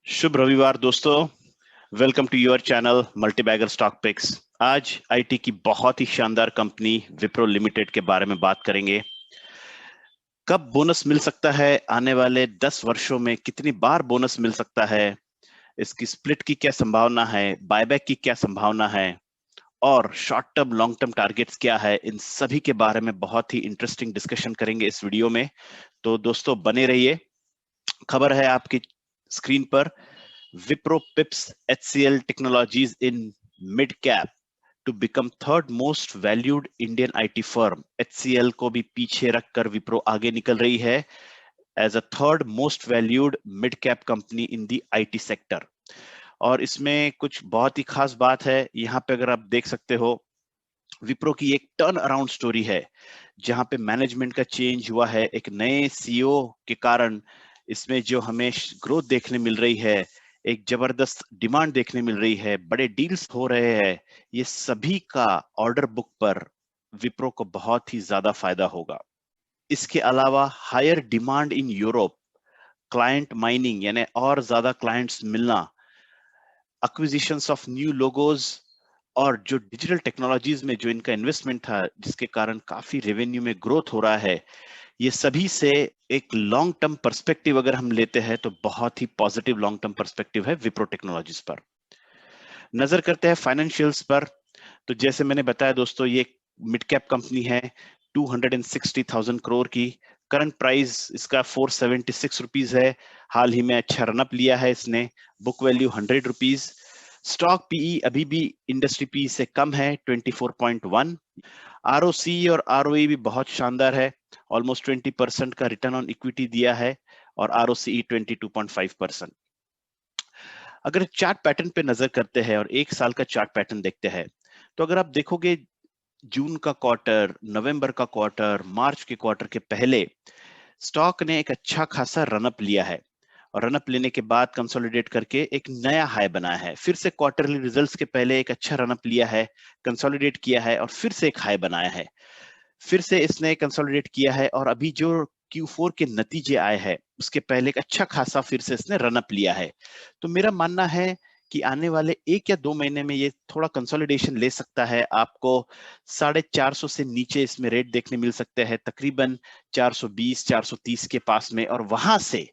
शुभ रविवार दोस्तों। Welcome to your channel multibagger stock picks. आज आईटी की बहुत ही शानदार कंपनी विप्रो लिमिटेड के बारे में बात करेंगे। कब बोनस मिल सकता है, आने वाले 10 वर्षों में कितनी बार बोनस मिल सकता है, इसकी स्प्लिट की क्या संभावना है, बायबैक की क्या संभावना है और short term long term targets क्या है, इन सभी के बारे में बहुत ही इंटरेस्टिंग डिस्कशन करेंगे इस वीडियो में। तो दोस्तों बने रहिए। खबर है आपकी स्क्रीन पर, Wipro pips HCL Technologies in mid cap to become third most valued Indian IT firm। HCL को भी पीछे रखकर Wipro आगे निकल रही है as a third most valued mid cap company in the IT sector। और इसमें कुछ बहुत ही खास बात है, यहाँ पे अगर आप देख सकते हो विप्रो की एक टर्न अराउंड स्टोरी है, जहां पे मैनेजमेंट का चेंज हुआ है एक नए सीईओ के कारण। इसमें जो हमें ग्रोथ देखने मिल रही है, एक जबरदस्त डिमांड देखने मिल रही है, बड़े डील्स हो रहे हैं, ये सभी का ऑर्डर बुक पर विप्रो को बहुत ही ज्यादा फायदा होगा। इसके अलावा higher demand in Europe, client mining यानी और ज्यादा क्लाइंट्स मिलना, एक्विजिशंस ऑफ न्यू लोगोज और जो डिजिटल टेक्नोलॉजीज में जो इनका इन्वेस्टमेंट था, जिसके कारण काफी रेवेन्यू में ग्रोथ हो रहा है, ये सभी से एक लॉन्ग टर्म पर्सपेक्टिव अगर हम लेते हैं तो बहुत ही पॉजिटिव लॉन्ग टर्म पर्सपेक्टिव है विप्रो टेक्नोलॉजीज पर। नजर करते हैं फाइनेंशियल्स पर। तो जैसे मैंने बताया दोस्तों, ये मिड कैप कंपनी है, 260,000 करोड़ की। करंट प्राइस इसका 476 रुपीज है। हाल ही में अच्छा रनअप लिया है इसने। Book value 100 rupees. Stock PE अभी भी इंडस्ट्री पी से कम है, 24.1। आरओसी और आरओई भी बहुत शानदार है, ऑलमोस्ट 20% का रिटर्न ऑन इक्विटी दिया है और आरओसी 22.5%। अगर चार्ट पैटर्न पे नजर करते हैं और एक साल का चार्ट पैटर्न देखते हैं, तो अगर आप देखोगे जून का क्वार्टर, नवंबर का क्वार्टर, मार्च के क्वार्टर के पहले स्टॉक ने एक अच्छा खासा रनअप लिया है और रनअप लेने के बाद कंसोलिडेट करके एक नया हाई बनाया है। फिर से क्वार्टरली रिजल्ट्स के पहले एक अच्छा रनअप लिया है, कंसोलिडेट किया है और फिर से एक हाई बनाया है। फिर से इसने कंसोलिडेट किया है और अभी जो Q4 के नतीजे आए हैं उसके पहले एक अच्छा खासा फिर से इसने रनअप लिया है। तो मेरा मानना है कि आने वाले 1 या 2 महीने में ये थोड़ा कंसोलिडेशन ले सकता है। आपको 450 से नीचे इसमें रेट देखने मिल सकते हैं, तकरीबन 420 430 के पास में, और वहां से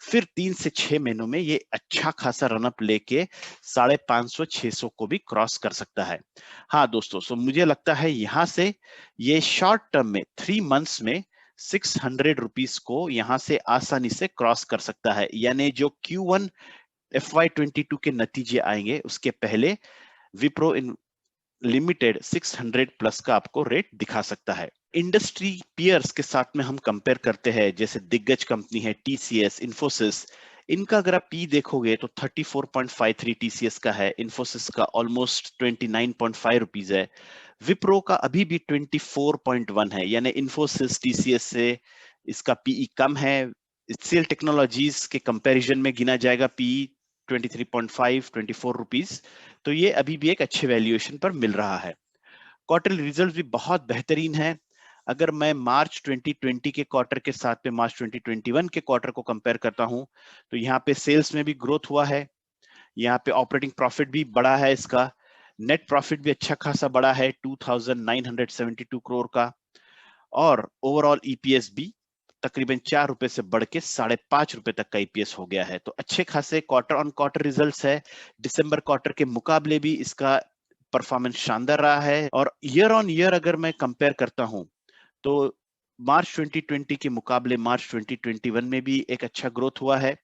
फिर 3 से 6 महीनों में ये अच्छा खासा रनअप लेके 550 600 को भी क्रॉस कर सकता है। हाँ दोस्तों, सो मुझे लगता है यहां से ये शॉर्ट टर्म में 3 मंथ्स में 600 रुपीज को यहां से आसानी से क्रॉस कर सकता है। यानी जो Q1 FY22 के नतीजे आएंगे उसके पहले विप्रो इन लिमिटेड 600 प्लस का आपको रेट दिखा सकता है। इंडस्ट्री पियर्स के साथ में हम कंपेयर करते हैं, जैसे दिग्गज कंपनी है टीसीएस, इन्फोसिस। इनका अगर आप पी देखोगे तो 34.53 टीसीएस का है, इन्फोसिस का ऑलमोस्ट 29.5 रुपीज है, विप्रो का अभी भी 24.1 है। यानी इन्फोसिस टीसीएस से इसका पीई कम है। एचसीएल टेक्नोलॉजीज के कंपैरिजन में गिना जाएगा पीई 23.5 24 रुपीज। तो ये अभी भी एक अच्छे वैल्यूएशन पर मिल रहा है। क्वार्टरली रिजल्ट भी बहुत बेहतरीन है। अगर मैं मार्च 2020 के क्वार्टर के साथ में मार्च 2021 के क्वार्टर को कंपेयर करता हूं, तो यहाँ पे सेल्स में भी ग्रोथ हुआ है, यहाँ पे ऑपरेटिंग प्रॉफिट भी बढ़ा है इसका, नेट प्रॉफिट भी अच्छा खासा बढ़ा है 2972 करोड़ का, और ओवरऑल ईपीएस भी तकरीबन 4 रुपए से बढ़ के 5.5 रुपए तक का ईपीएस हो गया है। तो अच्छे खासे क्वार्टर ऑन क्वार्टर रिजल्ट्स है। दिसंबर क्वार्टर के मुकाबले भी इसका परफॉर्मेंस शानदार रहा है। और ईयर ऑन ईयर अगर मैं कंपेयर करता हूं तो मार्च 2020 के मुकाबले मार्च 2021 में भी एक अच्छा ग्रोथ हुआ है।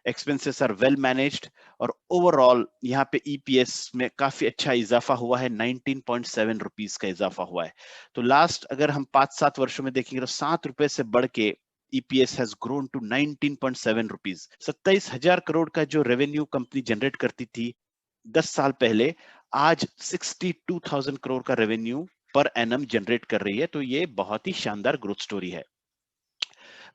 एक्सपेंसेस आर वेल मैनेज्ड और ओवरऑल यहाँ पे ईपीएस में काफी अच्छा इजाफा हुआ है, 19.7 रुपीज का इजाफा हुआ है। तो लास्ट अगर हम 5-7 वर्षों में देखेंगे तो 7 रुपए से बढ़ के EPS has grown to 19.7 rupees. 27,000 crore का जो रेवेन्यू कंपनी जनरेट करती थी 10 साल पहले, आज 62,000 करोड़ का रेवेन्यू पर एनम जनरेट कर रही है। तो ये बहुत ही शानदार ग्रोथ स्टोरी है।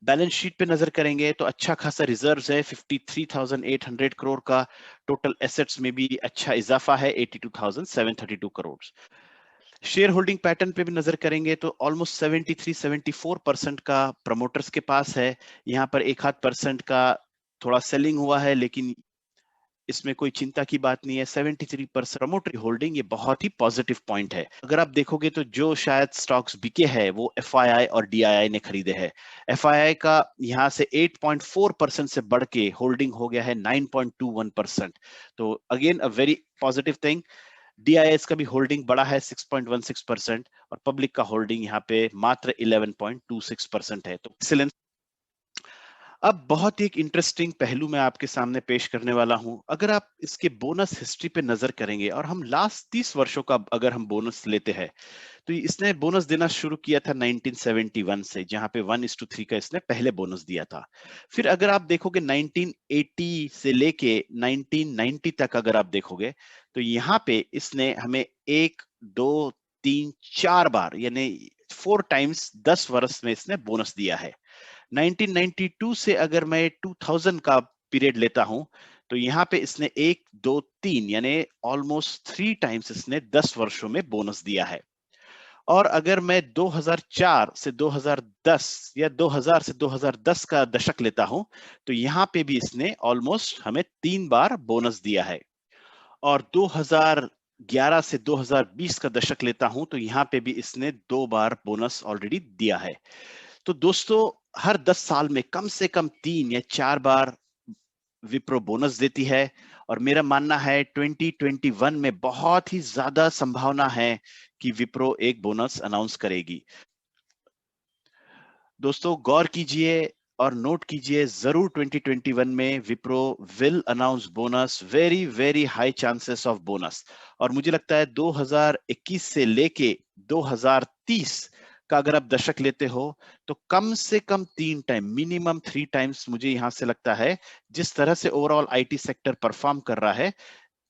बैलेंस शीट पे नजर करेंगे तो अच्छा खासा रिजर्व्स है, 53,800 करोड़ का। टोटल एसेट्स में भी अच्छा इजाफा है, 82,732 करोड़। शेयर होल्डिंग पैटर्न पे भी नजर करेंगे तो ऑलमोस्ट 73-74% का प्रमोटर्स के पास है। यहाँ पर 1-8% का थोड़ा सेलिंग हुआ है, लेकिन इसमें कोई चिंता की बात नहीं है। 73% प्रमोटरी होल्डिंग, ये बहुत ही पॉजिटिव पॉइंट है। अगर आप देखोगे तो जो शायद स्टॉक्स बिके हैं वो एफआईआई और डीआईआई ने खरीदे हैं। एफआईआई का यहाँ से 8.4% से बढ़ के होल्डिंग हो गया है 9.21%। तो again a very positive thing. DIIs का भी होल्डिंग बढ़ा है 6.16% और पब्लिक का होल्डिंग यहाँ पे मात्र 11.26% है। तो एक्सीलेंट। अब बहुत ही एक इंटरेस्टिंग पहलू मैं आपके सामने पेश करने वाला हूं। अगर आप इसके बोनस हिस्ट्री पे नजर करेंगे और हम लास्ट 30 वर्षों का अगर हम बोनस लेते हैं, तो इसने बोनस देना शुरू किया था 1971 से, जहां पे 1:3 का इसने पहले बोनस दिया था। फिर अगर आप देखोगे 1980 से लेके 1990 तक अगर आप देखोगे, तो यहाँ पे इसने हमें 1, 2, 3, 4 बार यानी 4 टाइम्स 10 वर्ष में इसने बोनस दिया है। 1992 से अगर मैं 2000 का पीरियड लेता हूं, तो यहाँ पे इसने 1, 2, 3 यानी ऑलमोस्ट 3 टाइम्स इसने 10 वर्षों में बोनस दिया है। और अगर मैं 2004 से 2010 या 2000 से 2010 का दशक लेता हूं, तो यहाँ पे भी इसने ऑलमोस्ट हमें 3 बार बोनस दिया है। और 2011 से 2020 का दशक लेता हूं, तो यहाँ पे भी इसने 2 बार बोनस ऑलरेडी दिया है। तो दोस्तों, हर 10 साल में कम से कम 3 या 4 बार विप्रो बोनस देती है। और मेरा मानना है 2021 में बहुत ही ज्यादा संभावना है कि विप्रो एक बोनस अनाउंस करेगी। दोस्तों गौर कीजिए और नोट कीजिए जरूर, 2021 में Wipro will announce bonus, very very high chances of bonus. और मुझे लगता है 2021 से लेके 2030 का अगर आप दशक लेते हो, तो कम से कम 3 टाइम, मिनिमम 3 टाइम्स मुझे यहां से लगता है, जिस तरह से ओवरऑल आईटी सेक्टर परफॉर्म कर रहा है,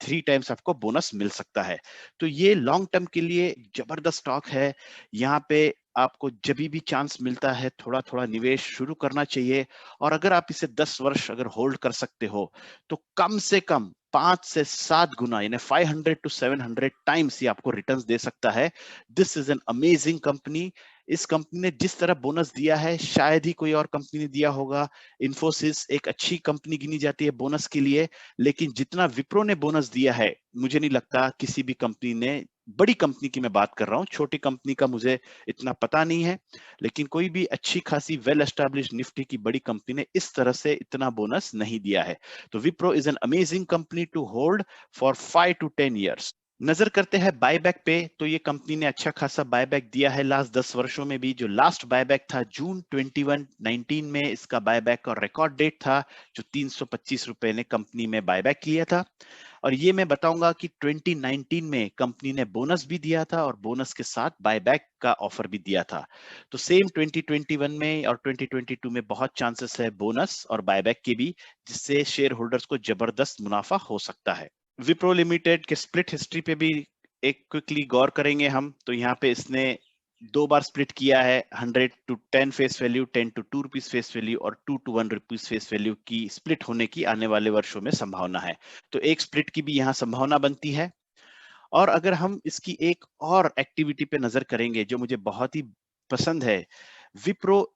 3 टाइम्स आपको बोनस मिल सकता है। तो ये लॉन्ग टर्म के लिए जबरदस्त स्टॉक है। यहाँ पे आपको जब भी चांस मिलता है थोड़ा थोड़ा निवेश शुरू करना चाहिए। और अगर आप इसे 10 वर्ष अगर होल्ड कर सकते हो, तो कम से कम 5 से 7 गुना यानी 500 to 700 टाइम्स ये आपको रिटर्न्स दे सकता है। This is an amazing company. इस कंपनी ने जिस तरह बोनस दिया है शायद ही कोई और कंपनी ने दिया होगा। इन्फोसिस एक अच्छी कंपनी गिनी जाती है बोनस के लिए, लेकिन जितना विप्रो ने बोनस दिया है, मुझे नहीं लगता किसी भी कंपनी ने, बड़ी कंपनी की मैं बात कर रहा हूं, छोटी कंपनी का मुझे इतना पता नहीं है, लेकिन कोई भी अच्छी खासी वेल एस्टैब्लिश्ड निफ्टी की बड़ी कंपनी ने इस तरह से इतना बोनस नहीं दिया है। तो Wipro is an amazing company to hold for 5 to 10 years। नजर करते हैं बायबैक पे, तो ये कंपनी ने अच्छा खासा बायबैक दिया है लास्ट 10 वर्षों में भी। जो लास्ट बायबैक था जून 21 19 में, इसका बायबैक और रिकॉर्ड डेट था, जो 325 रुपए ने कंपनी में बायबैक किया था। और ये मैं बताऊंगा कि 2019 में कंपनी ने बोनस भी दिया था और बोनस के साथ बायबैक का ऑफर भी दिया था। तो सेम 2021 में और 2022 में बहुत चांसेस है बोनस और बायबैक के भी, जिससे शेयर होल्डर्स को जबरदस्त मुनाफा हो सकता है। विप्रो लिमिटेड के स्प्लिट हिस्ट्री पे भी एक क्विकली गौर करेंगे हम, तो यहाँ पे इसने 2 बार स्प्लिट किया है। 100 to 10 face value, 10 to 2 rupees face value और 2 to 1 रुपीज फेस वैल्यू की स्प्लिट होने की आने वाले वर्षों में संभावना है। तो एक स्प्लिट की भी यहाँ संभावना बनती है। और अगर हम इसकी एक और एक्टिविटी पे नजर करेंगे जो मुझे बहुत ही पसंद है, विप्रो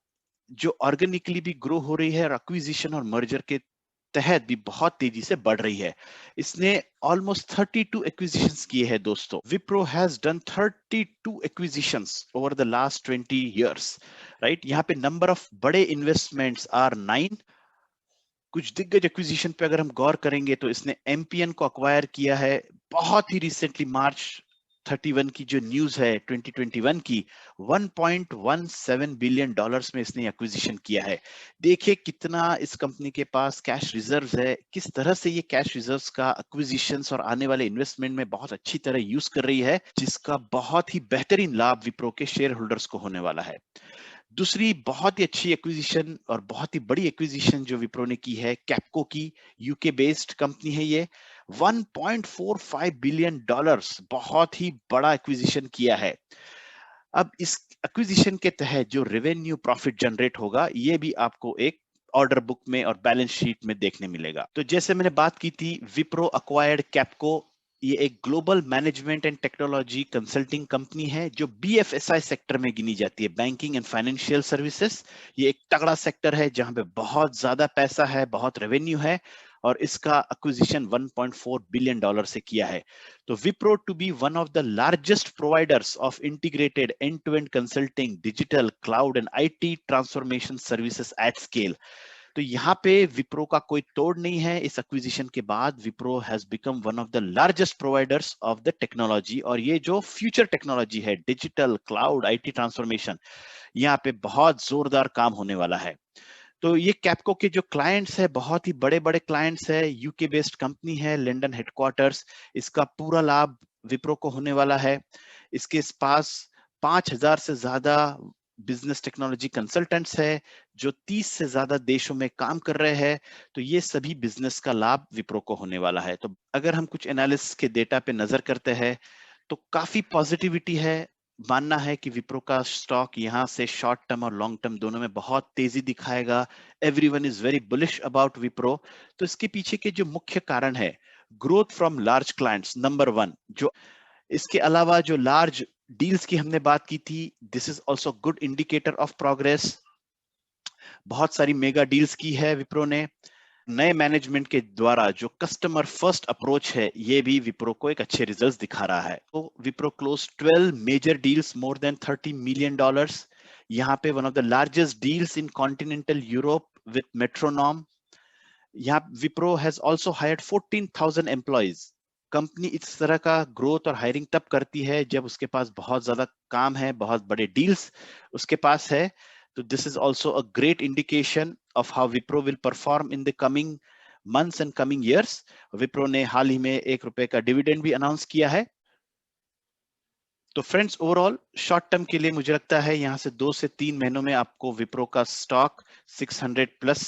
जो ऑर्गेनिकली भी ग्रो हो रही है और एक्विजिशन और मर्जर के तहत भी बहुत तेजी से बढ़ रही है। इसने ऑलमोस्ट 32 एक्विजिशंस किए हैं दोस्तों। Wipro has done 32 acquisitions over the last 20 years, right. यहाँ पे नंबर ऑफ बड़े इन्वेस्टमेंट्स आर 9। कुछ दिग्गज एक्विजिशन पे अगर हम गौर करेंगे, तो इसने एमपीएन को अक्वायर किया है बहुत ही रिसेंटली, मार्च 31 की जो न्यूज है 2021 की, 1.17 बिलियन डॉलर्स में इसने एक्विजिशन किया है। देखिए कितना इस कंपनी के पास कैश रिजर्व्स है, किस तरह से ये कैश रिजर्व्स का एक्विजिशंस और आने वाले इन्वेस्टमेंट में बहुत अच्छी तरह यूज कर रही है, जिसका बहुत ही बेहतरीन लाभ विप्रो के शेयर होल्डर्स को होने वाला है। दूसरी बहुत ही अच्छी एक्विजिशन और बहुत ही बड़ी एक्विजिशन जो विप्रो ने की है, कैपको की, यूके बेस्ड कंपनी है ये। 1.45 बिलियन डॉलर्स, बहुत ही बड़ा एक्विजिशन किया है। अब इस एक्विजिशन के तहत जो रेवेन्यू प्रॉफिट जनरेट होगा, ये भी आपको एक ऑर्डर बुक में और बैलेंस शीट में देखने मिलेगा। तो जैसे मैंने बात की थी, विप्रो अक्वायर्ड कैपको। ये एक global management and technology consulting company है जो बीएफएसआई सेक्टर में गिनी जाती है, बैंकिंग एंड फाइनेंशियल सर्विसेज। ये एक तगड़ा सेक्टर है जहां पे बहुत ज्यादा पैसा है, बहुत रेवेन्यू है। और इसका एक्विजिशन $1.4 बिलियन से किया है। तो Wipro to be one of the largest providers of integrated end to end consulting, digital, cloud and IT transformation services at scale. तो यहाँ पे विप्रो का कोई तोड़ नहीं है। इस एक्विजिशन के बाद Wipro has become one of the largest providers of the technology, और ये जो फ्यूचर टेक्नोलॉजी है, डिजिटल, क्लाउड, आईटी ट्रांसफॉर्मेशन, यहाँ पे बहुत जोरदार काम होने वाला है। तो ये कैपको के जो क्लाइंट्स है, बहुत ही बड़े बड़े क्लाइंट्स है, यूके बेस्ड कंपनी है, लंदन हेडक्वार्टर्स। इसका पूरा लाभ विप्रो को होने वाला है। इसके पास 5,000 से ज्यादा बिजनेस टेक्नोलॉजी कंसल्टेंट्स है जो 30 से ज्यादा देशों में काम कर रहे हैं। तो ये सभी बिजनेस का लाभ विप्रो को होने वाला है। तो अगर हम कुछ एनालिसिस के डेटा पे नजर करते हैं तो काफी पॉजिटिविटी है। मानना है कि विप्रो का स्टॉक यहां से शॉर्ट टर्म और लॉन्ग टर्म दोनों में बहुत तेजी दिखाएगा। Everyone is very bullish about Wipro. तो इसके पीछे के जो मुख्य कारण है, growth from large clients number 1। जो इसके अलावा जो लार्ज डील्स की हमने बात की थी, this is also good indicator of progress. बहुत सारी मेगा डील्स की है विप्रो ने। नए मैनेजमेंट के द्वारा जो कस्टमर फर्स्ट अप्रोच है, ये भी विप्रो को एक अच्छे रिजल्ट्स दिखा रहा है। तो Wipro close 12 major deals more than $30 million. यहाँ पे one of the largest deals in continental Europe with Metronom. यहाँ Wipro has also hired 14,000 employees. Company इस तरह का ग्रोथ और हायरिंग तब करती है जब उसके पास बहुत ज्यादा काम है, बहुत बड़े डील्स उसके पास है। तो this is also a great indication of how Wipro will perform in the coming months and coming years. Wipro ने हाल ही में ₹1 का डिविडेंड भी अनाउंस किया है। तो फ्रेंड्स, ओवरऑल शॉर्ट टर्म के लिए मुझे लगता है यहाँ से 2 से 3 महीनों में आपको विप्रो का स्टॉक 600 प्लस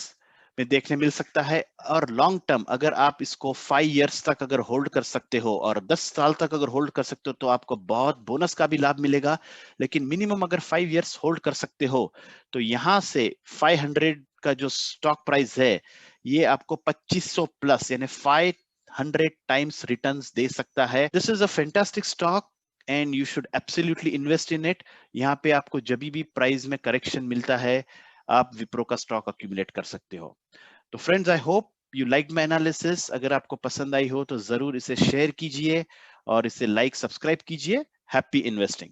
में देखने मिल सकता है। और लॉन्ग टर्म अगर आप इसको 5 इयर्स तक अगर होल्ड कर सकते हो और 10 साल तक अगर होल्ड कर सकते हो तो आपको बहुत बोनस का भी लाभ मिलेगा। लेकिन मिनिमम अगर 5 इयर्स होल्ड कर सकते हो तो यहाँ से 500 का जो स्टॉक प्राइस है, ये आपको 2500 प्लस यानी 500 टाइम्स रिटर्न्स दे सकता है। This is a fantastic stock and you should absolutely invest in it. यहाँ पे आपको जब भी प्राइस में करेक्शन मिलता है, आप विप्रो का स्टॉक अक्यूमुलेट कर सकते हो। तो friends, I hope you like my analysis. अगर आपको पसंद आई हो तो जरूर इसे शेयर कीजिए और इसे लाइक सब्सक्राइब कीजिए। Happy investing.